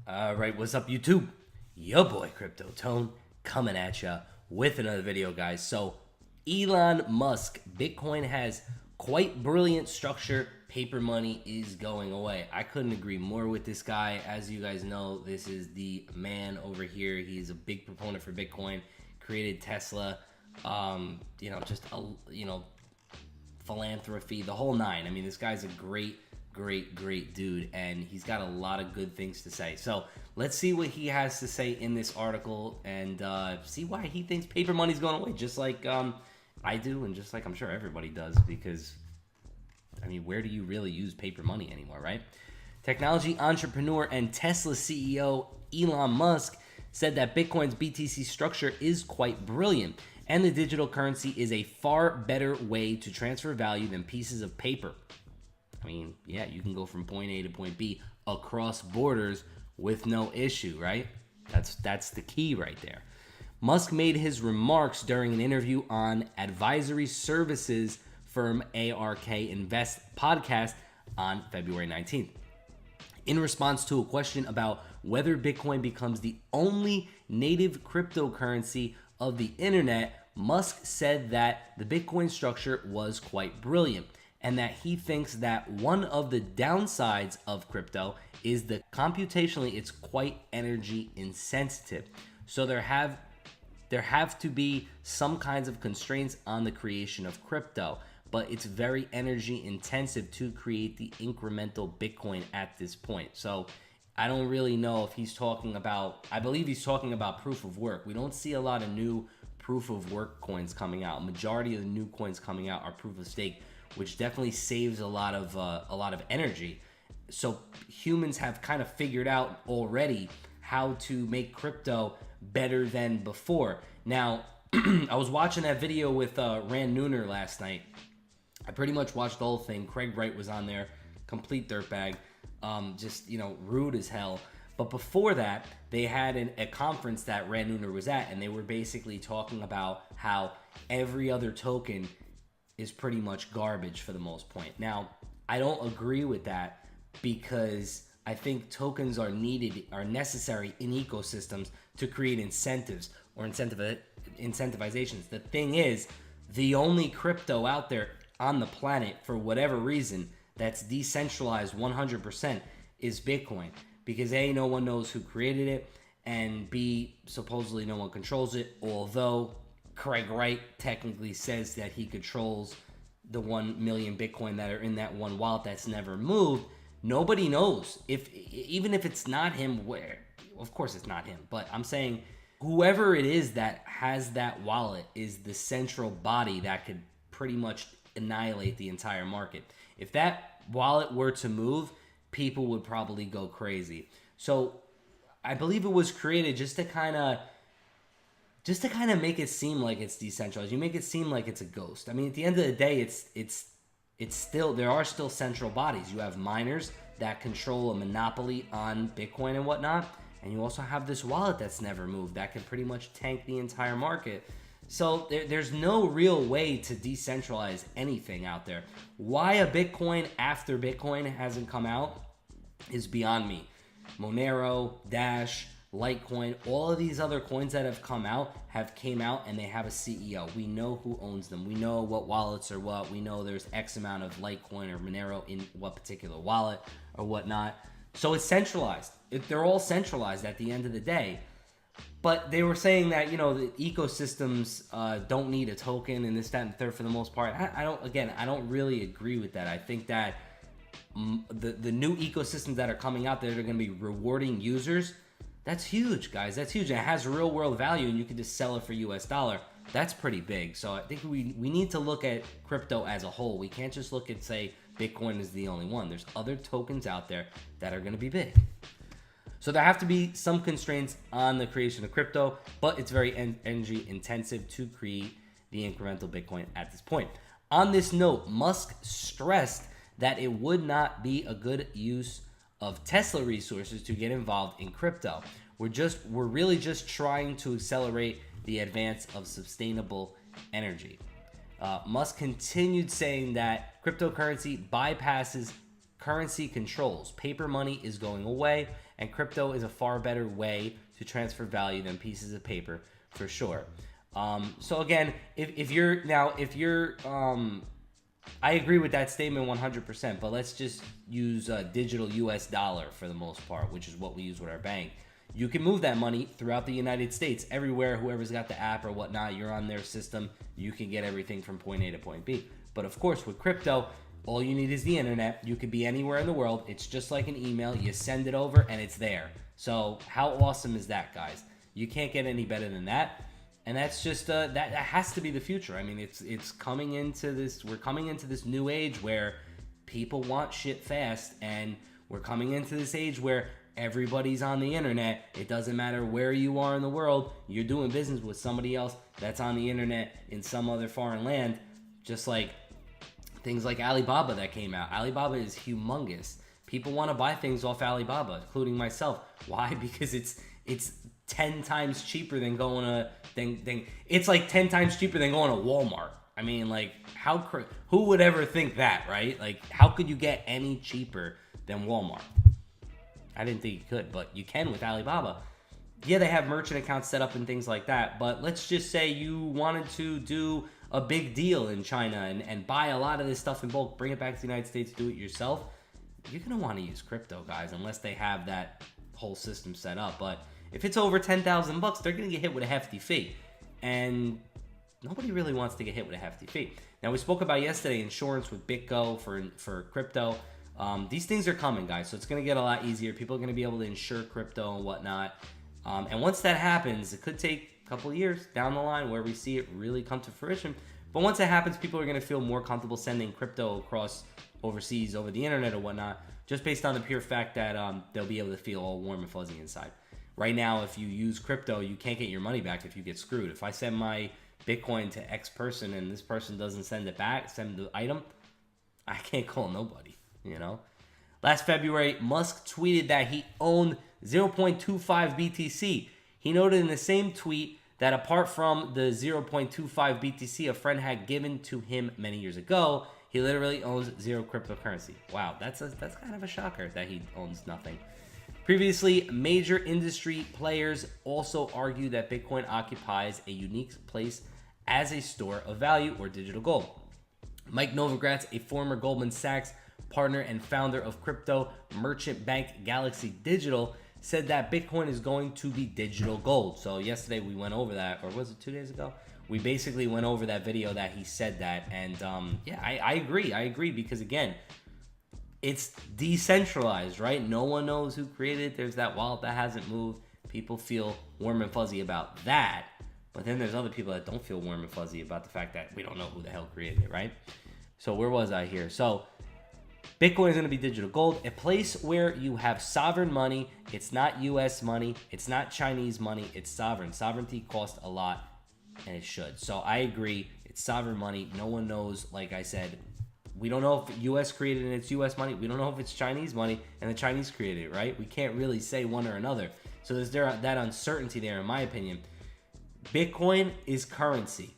Alright, what's up YouTube? Your boy Crypto Tone coming at ya with another video, guys. So, Elon Musk, Bitcoin has quite brilliant structure. Paper money is going away. I couldn't agree more with this guy. As you guys know, this is the man over here. He's a big proponent for Bitcoin, created Tesla, philanthropy, the whole nine. I mean, this guy's a great dude, and he's got a lot of good things to say. So let's see what he has to say in this article and see why he thinks paper money's going away, just like I do, and just like I'm sure everybody does, because I mean, where do you really use paper money anymore, right? Technology entrepreneur and Tesla CEO Elon Musk said that Bitcoin's BTC structure is quite brilliant, and the digital currency is a far better way to transfer value than pieces of paper. I mean, yeah, you can go from point A to point B across borders with no issue, right? That's the key right there. Musk made his remarks during an interview on advisory services firm ARK Invest podcast on February 19th. In response to a question about whether Bitcoin becomes the only native cryptocurrency of the internet, Musk said that the Bitcoin structure was quite brilliant, and that he thinks that one of the downsides of crypto is that computationally it's quite energy insensitive. So there have to be some kinds of constraints on the creation of crypto, but it's very energy intensive to create the incremental Bitcoin at this point. So I don't really know if he's talking about, I believe he's talking about proof of work. We don't see a lot of new proof of work coins coming out. Majority of the new coins coming out are proof of stake, which definitely saves a lot of energy. So humans have kind of figured out already how to make crypto better than before. Now, I was watching that video with Rand Nooner last night. I pretty much watched the whole thing. Craig Wright was on there, complete dirtbag, just rude as hell. But before that, they had a conference that Rand Nooner was at, and they were basically talking about how every other token is pretty much garbage for the most point. Now, I don't agree with that, because I think tokens are necessary in ecosystems to create incentives or incentivizations. The thing is, the only crypto out there on the planet, for whatever reason, that's decentralized 100% is Bitcoin, because A, no one knows who created it, and B, supposedly no one controls it, although Craig Wright technically says that he controls the 1 million Bitcoin that are in that one wallet that's never moved. Nobody knows even if it's not him. Where, of course, it's not him. But I'm saying whoever it is that has that wallet is the central body that could pretty much annihilate the entire market. If that wallet were to move, people would probably go crazy. So I believe it was created just to kind of make it seem like it's decentralized. You make it seem like it's a ghost. I mean, at the end of the day, it's still, there are still central bodies. You have miners that control a monopoly on Bitcoin and whatnot, and you also have this wallet that's never moved that can pretty much tank the entire market. So there's no real way to decentralize anything out there. Why a Bitcoin after Bitcoin hasn't come out is beyond me. Monero, Dash, Litecoin, all of these other coins that have came out and they have a CEO. We know who owns them. We know what wallets are what. We know there's X amount of Litecoin or Monero in what particular wallet or whatnot. So it's centralized. They're all centralized at the end of the day. But they were saying that, the ecosystems don't need a token and this, that, and third for the most part. I don't really agree with that. I think that the new ecosystems that are coming out that are going to be rewarding users, that's huge, guys. That's huge. And it has real world value, and you can just sell it for US dollar. That's pretty big. So I think we need to look at crypto as a whole. We can't just look and say Bitcoin is the only one. There's other tokens out there that are going to be big. So there have to be some constraints on the creation of crypto, but it's very energy intensive to create the incremental Bitcoin at this point. On this note, Musk stressed that it would not be a good use of Tesla resources to get involved in crypto. We're really just trying to accelerate the advance of sustainable energy. Musk continued saying that cryptocurrency bypasses currency controls. Paper money is going away, and crypto is a far better way to transfer value than pieces of paper, for sure. So again, if you're I agree with that statement 100%, but let's just use a digital US dollar for the most part, which is what we use with our bank. You can move that money throughout the United States, everywhere, whoever's got the app or whatnot, you're on their system, you can get everything from point A to point B. But of course, with crypto, all you need is the internet. You could be anywhere in the world. It's just like an email. You send it over and it's there. So how awesome is that, guys? You can't get any better than that. And that's just that has to be the future. I mean, it's coming into this. We're coming into this new age where people want shit fast, and we're coming into this age where everybody's on the internet. It doesn't matter where you are in the world. You're doing business with somebody else that's on the internet in some other foreign land. Just like things like Alibaba that came out. Alibaba is humongous. People want to buy things off Alibaba, including myself. Why? Because it's 10 times cheaper than going to it's like 10 times cheaper than going to Walmart. I mean, like, who would ever think that, right? Like, how could you get any cheaper than Walmart? I didn't think you could, but you can with Alibaba. Yeah, they have merchant accounts set up and things like that, but let's just say you wanted to do a big deal in China and buy a lot of this stuff in bulk, bring it back to the United States, do it yourself. You're going to want to use crypto, guys, unless they have that whole system set up. But if it's over $10,000, they're going to get hit with a hefty fee. And nobody really wants to get hit with a hefty fee. Now, we spoke about yesterday insurance with BitGo for crypto. These things are coming, guys, so it's going to get a lot easier. People are going to be able to insure crypto and whatnot. And once that happens, it could take a couple of years down the line where we see it really come to fruition. But once it happens, people are going to feel more comfortable sending crypto across overseas over the internet or whatnot, just based on the pure fact that they'll be able to feel all warm and fuzzy inside. Right now, if you use crypto, you can't get your money back if you get screwed. If I send my Bitcoin to X person and this person doesn't send it back, send the item, I can't call nobody, you know? Last February, Musk tweeted that he owned 0.25 BTC. He noted in the same tweet that apart from the 0.25 BTC a friend had given to him many years ago, he literally owns zero cryptocurrency. Wow, that's kind of a shocker that he owns nothing. Previously, major industry players also argue that Bitcoin occupies a unique place as a store of value or digital gold. Mike Novogratz, a former Goldman Sachs partner and founder of crypto merchant bank Galaxy Digital, said that Bitcoin is going to be digital gold. So yesterday we went over that, or was it 2 days ago? We basically went over that video that he said that, and I agree because again, it's decentralized, right? No one knows who created it. There's that wallet that hasn't moved. People feel warm and fuzzy about that, but then there's other people that don't feel warm and fuzzy about the fact that we don't know who the hell created it, right? So where was I here? So Bitcoin is going to be digital gold, a place where you have sovereign money. It's not US money. It's not Chinese money. It's sovereign. Sovereignty costs a lot, and it should. So I agree. It's sovereign money. No one knows, like I said, we don't know if US created it and it's US money. We don't know if it's Chinese money and the Chinese created it, right? We can't really say one or another. So there's that uncertainty there, in my opinion. Bitcoin is currency.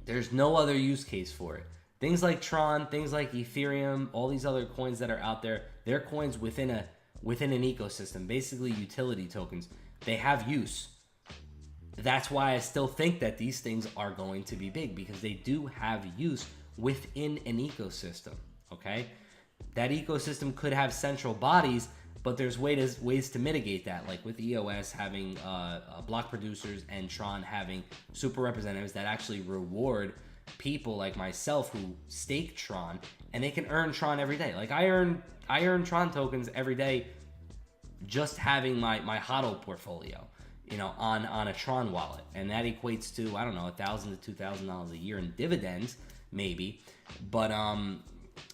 There's no other use case for it. Things like Tron, things like Ethereum, all these other coins that are out there, they're coins within an ecosystem, basically utility tokens. They have use. That's why I still think that these things are going to be big, because they do have use within an ecosystem, okay? That ecosystem could have central bodies, but there's ways to mitigate that, like with EOS having block producers and Tron having super representatives that actually reward people like myself who stake Tron, and they can earn Tron every day. Like I earn Tron tokens every day just having my HODL portfolio, you know, on a Tron wallet, and that equates to, I don't know, $1,000 to $2,000 a year in dividends, maybe. But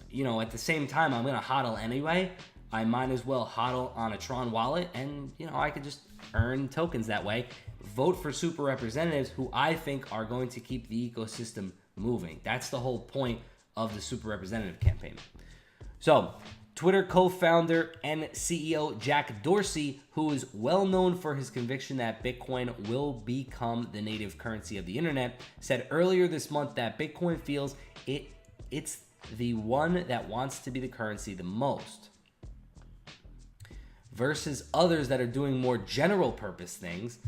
you know, at the same time, I'm gonna HODL anyway. I might as well HODL on a Tron wallet, and you know, I could just earn tokens that way. Vote for super representatives who I think are going to keep the ecosystem moving. That's the whole point of the super representative campaign. So Twitter co-founder and CEO Jack Dorsey, who is well known for his conviction that Bitcoin will become the native currency of the internet, said earlier this month that Bitcoin feels it's the one that wants to be the currency the most, versus others that are doing more general purpose things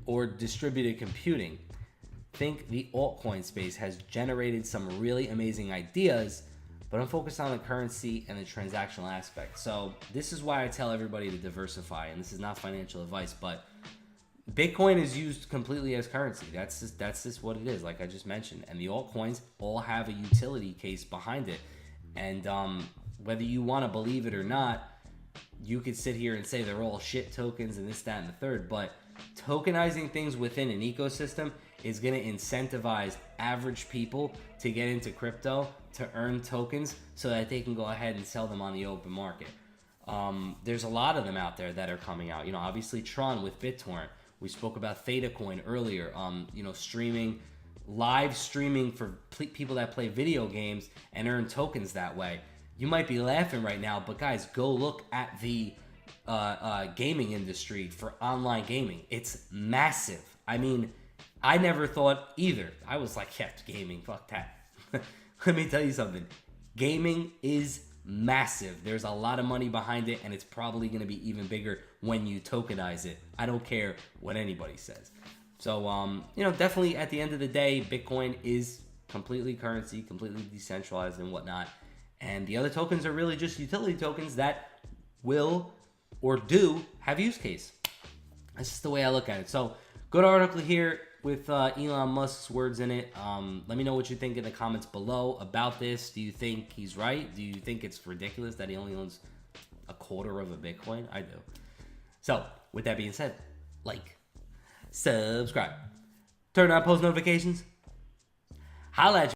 or distributed computing. Think the altcoin space has generated some really amazing ideas, but I'm focused on the currency and the transactional aspect. So this is why I tell everybody to diversify, and this is not financial advice, but Bitcoin is used completely as currency. That's just what it is, like I just mentioned. And the altcoins all have a utility case behind it. And whether you want to believe it or not, you could sit here and say they're all shit tokens and this, that, and the third, but tokenizing things within an ecosystem is going to incentivize average people to get into crypto, to earn tokens so that they can go ahead and sell them on the open market. There's a lot of them out there that are coming out. Obviously Tron with BitTorrent. We spoke about Theta Coin earlier. Live streaming for people that play video games and earn tokens that way. You might be laughing right now, but guys, go look at the gaming industry for online gaming. It's massive. I mean, I never thought either. I was like, yeah, gaming, fuck that. Let me tell you something. Gaming is massive. There's a lot of money behind it, and it's probably going to be even bigger when you tokenize it. I don't care what anybody says. So, definitely at the end of the day, Bitcoin is completely currency, completely decentralized and whatnot. And the other tokens are really just utility tokens that will or do have use case. That's just the way I look at it. So, good article here with Elon Musk's words in it. Let me know what you think in the comments below about this. Do you think he's right? Do you think it's ridiculous that he only owns a quarter of a Bitcoin? I do. So, with that being said, like, subscribe, turn on post notifications, holla at you.